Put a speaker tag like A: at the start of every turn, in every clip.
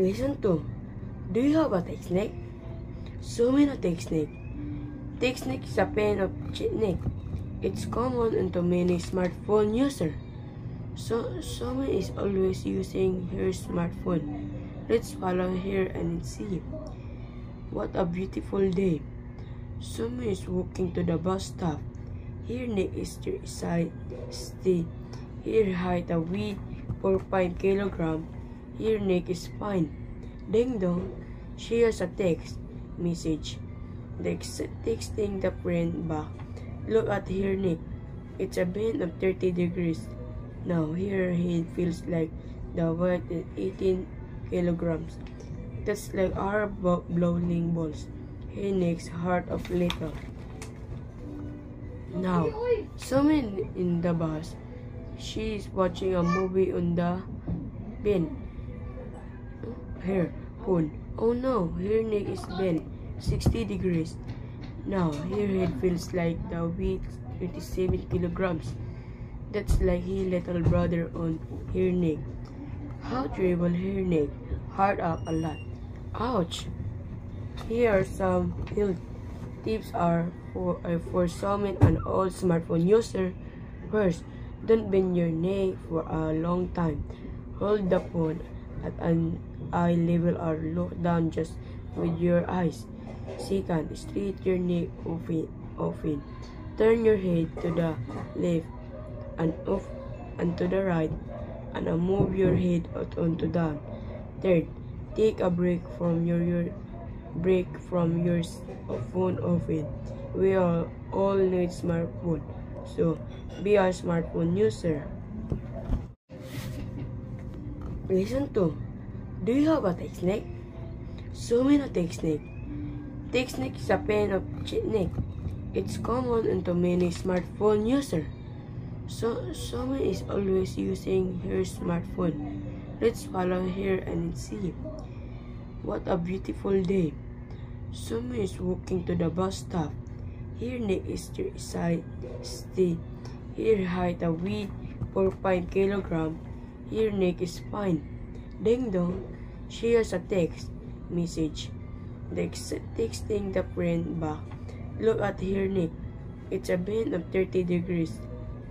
A: Listen to. Do you have a technique? Show me a technique. Technique is a pen of technique. It's common into many smartphone users. So someone is always using her smartphone. Let's follow her and see. What a beautiful day. Someone is walking to the bus stop. Her neck is side stiff. Her height a weight 4.5 kilograms. Her neck is fine. Ding dong. She has a text message. Texting the friend back. Look at her neck. It's a bend of 30 degrees. Now her head feels like the weight is 18 kilograms. That's like our bowling balls. Her neck's heart of little. Now, someone in the bus. She is watching a movie on the bin. Her phone. Oh no, her neck is bent 60 degrees. Now, her head feels like the weight 27 kilograms. That's like her little brother on her neck. How terrible her neck. Hard up a lot. Ouch! Here are some health tips for someone an old smartphone user. First, don't bend your neck for a long time. Hold the phone at an eye level or look down just with your eyes. Second, straighten your neck often. Turn your head to the left and off and to the right, and move your head out onto down. Third, take a break from your phone often. We all need smartphone, so be a smartphone user. Listen to. Do you have a technique? Show me a technique. Technique is a pen of technique. It's common into many smartphone users. So someone is always using her smartphone. Let's follow her and see. What a beautiful day. Someone is walking to the bus stop. Her neck is side stiff. Her height a weight 4.5 kilograms. Her neck is fine. Ding dong. She has a text message. Texting the friend back. Look at her neck. It's a bend of 30 degrees.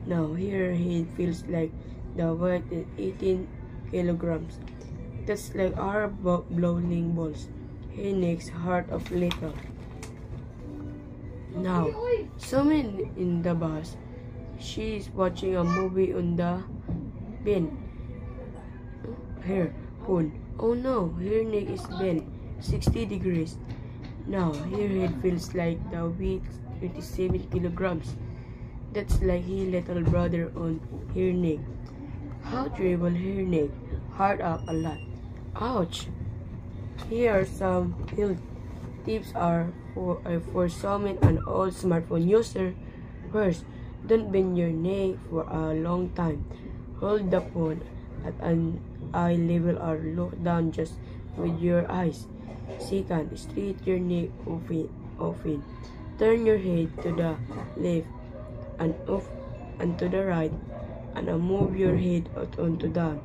A: Now her head feels like the weight is 18 kilograms. That's like our bowling balls. Her neck's heart of little. Now, someone in the bus. She is watching a movie on the bin. Her phone. Oh no, her neck is bent 60 degrees. Now her head feels like the weight 27 kilograms. That's like her little brother on her neck. How terrible her neck. Hard up a lot. Ouch! Here are some health tips for someone an old smartphone user. First, don't bend your neck for a long time. Hold the phone at an eye level or look down just with your eyes. Second, straighten your neck often. Turn your head to the left and off and to the right, and move your head out onto down.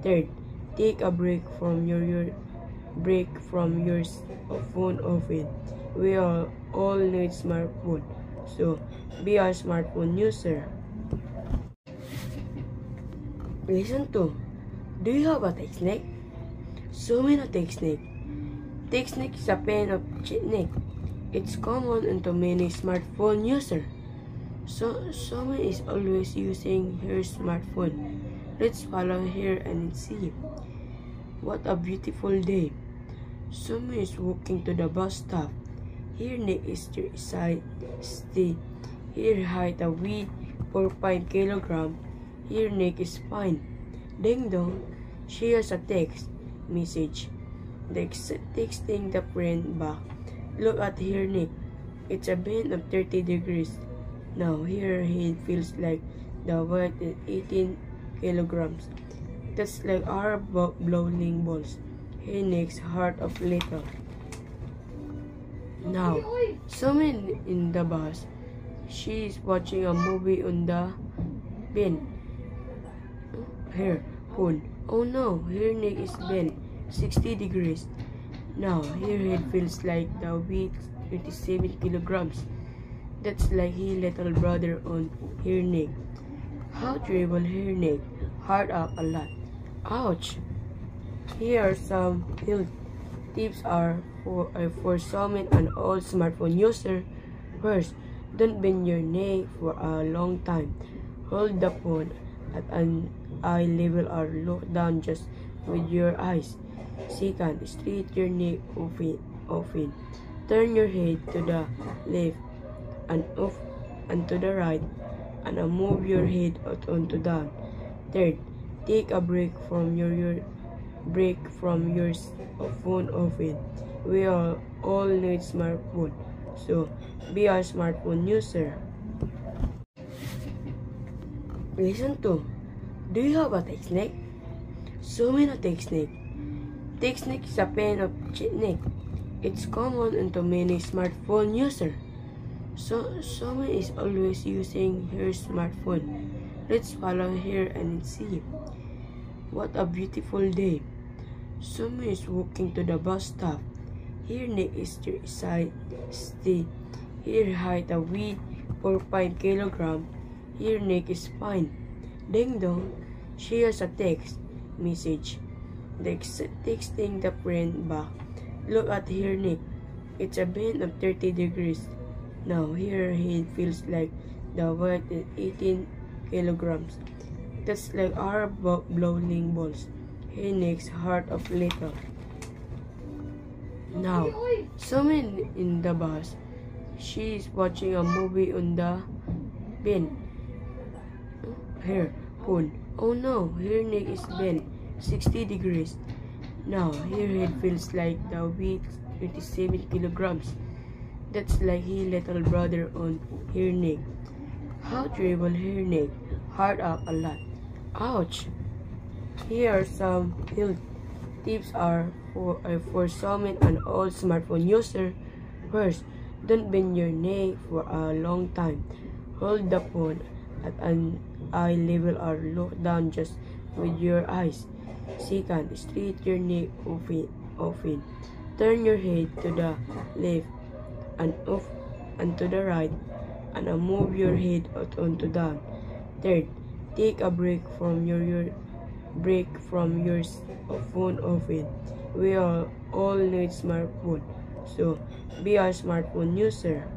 A: Third, take a break from your phone often. We all need smartphone, so be a smartphone user. Listen to. Do you have a technique? Show me a technique. Technique is a pen of technique. It's common into many smartphone users. So someone is always using her smartphone. Let's follow her and see. What a beautiful day. Someone is walking to the bus stop. Her neck is side stiff. Her height a weight 4.5 kilograms. Her neck is fine. Ding dong. She has a text message. Texting the friend back. Look at her neck. It's a bend of 30 degrees. Now her head feels like the weight is 18 kilograms. That's like our bowling balls. Her neck's heart of little. Now, someone in the bus. She is watching a movie on the bin. Her phone. Oh no, her neck is bent 60 degrees. Now, her head feels like the weight 27 kilograms. That's like his little brother on her neck. How terrible her neck. Hard up a lot. Ouch! Here are some health tips for some and all smartphone user. First, don't bend your neck for a long time. Hold the phone at an eye level or look down just with your eyes. Second, straighten your neck often. Turn your head to the left and off and to the right, and move your head out onto down. Third, take a break from your phone often. We all need smartphone, so be a smartphone user. Listen to. Do you have a tech snake? So many tech snake. Tech snake is a pain of neck. It's common into many smartphone user. So someone is always using her smartphone. Let's follow her and see. What a beautiful day. Someone is walking to the bus stop. Her neck is side stiff. Her height a weight 4.5 kilograms. Her neck is fine. Ding dong. She has a text message. Texting the friend back. Look at her neck. It's a bend of 30 degrees. Now her head feels like the weight is 18 kilograms. That's like our bowling balls. Her neck's heart of little. Now, someone in the bus. She is watching a movie on the bin. Her phone. Oh no, her neck is bent 60 degrees. Now, her head feels like the weight 27 kilograms. That's like his little brother on her neck. How terrible her neck. Hard up a lot. Ouch! Here are some health tips for some and all smartphone user. First, don't bend your neck for a long time. Hold the phone at an eye level or look down just with your eyes. Second, straighten your neck often. Turn your head to the left and off and to the right, and move your head out onto down. Third, take a break from your phone often. We all need smartphone, so be a smartphone user.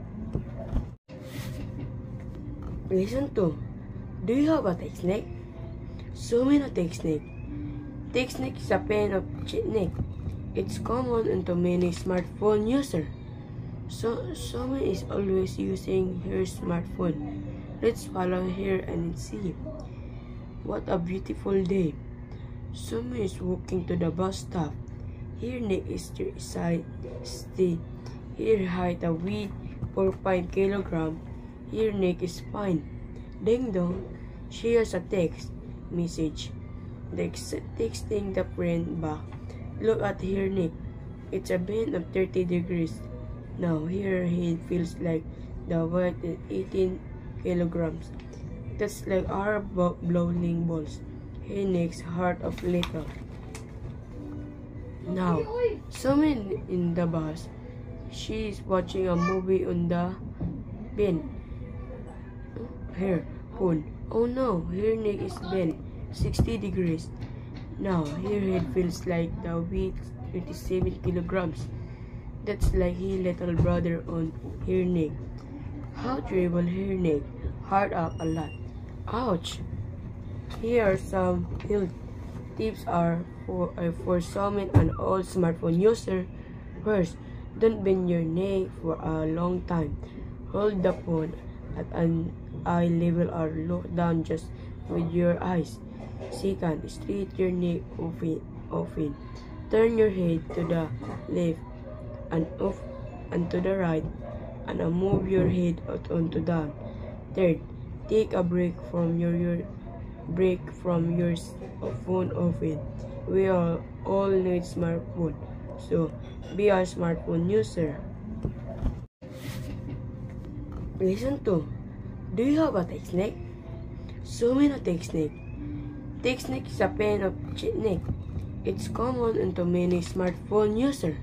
A: Listen to. Do you have a tech snake? So many tech snake. Tech snake is a pain of neck. It's common into many smartphone user. So someone is always using her smartphone. Let's follow her and see. What a beautiful day. Someone is walking to the bus stop. Her neck is side stiff. Her height a weight 4.5 kilograms. Her neck is fine. Ding dong. She has a text message. Texting the friend back. Look at her neck. It's a bend of 30 degrees. Now her head feels like the weight is 18 kilograms. That's like our bowling balls. Her neck's heart of little. Now, someone in the bus. She is watching a movie on the bin. Her phone. Oh no, her neck is bent 60 degrees. Now her head feels like the weight 27 kilograms. That's like his little brother on her neck. How terrible her neck. Hard up a lot. Ouch! Here are some health tips for some and all smartphone user. First, don't bend your neck for a long time. Hold the phone at an eye level or look down just with your eyes. Second, straighten your neck often. Turn your head to the left and off and to the right, and move your head out onto down. Third, take a break from your phone often. We all need smartphone, so be a smartphone user. Listen to. Do you have a tech snake? So many tech snake. Tech snake is a pain of neck. It's common into many smartphone users.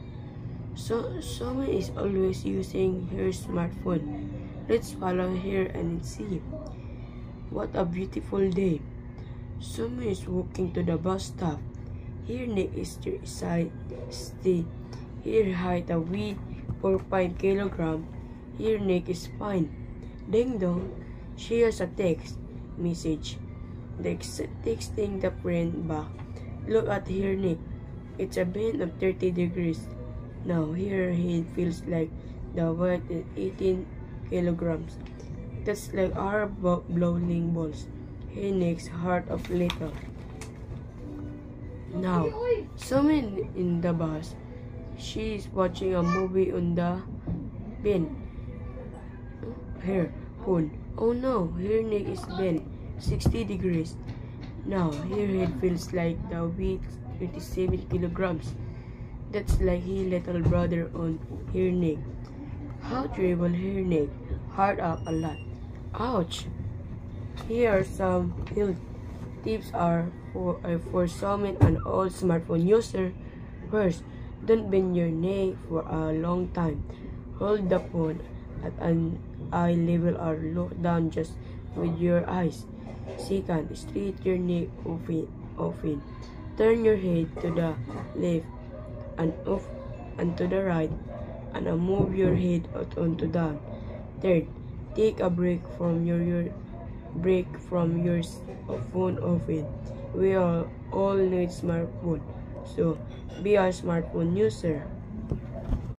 A: So someone is always using her smartphone. Let's follow her and see. What a beautiful day. Someone is walking to the bus stop. Her neck is side stay. Her height a weight 4.5 kilogram. Her neck is fine. Ding dong. She has a text message. Texting the friend back. Look at her neck. It's a bend of 30 degrees. Now her head feels like the weight is 18 kilograms. That's like our bowling balls. Her neck's heart of little. Now, someone in the bus. She's watching a movie on the bin. Her phone. Oh no, her neck is bent 60 degrees. Now, her head feels like the weight 27 kilograms. That's like her little brother on her neck. How terrible her neck. Hard up a lot. Ouch! Here are some health tips for someone and all smartphone user. First, don't bend your neck for a long time. Hold the phone at an eye level or look down just with your eyes. Second, straighten your neck often. Turn your head to the left and off and to the right, and move your head out onto down. Third, take a break from your phone often. We all need smartphone, so be a smartphone user.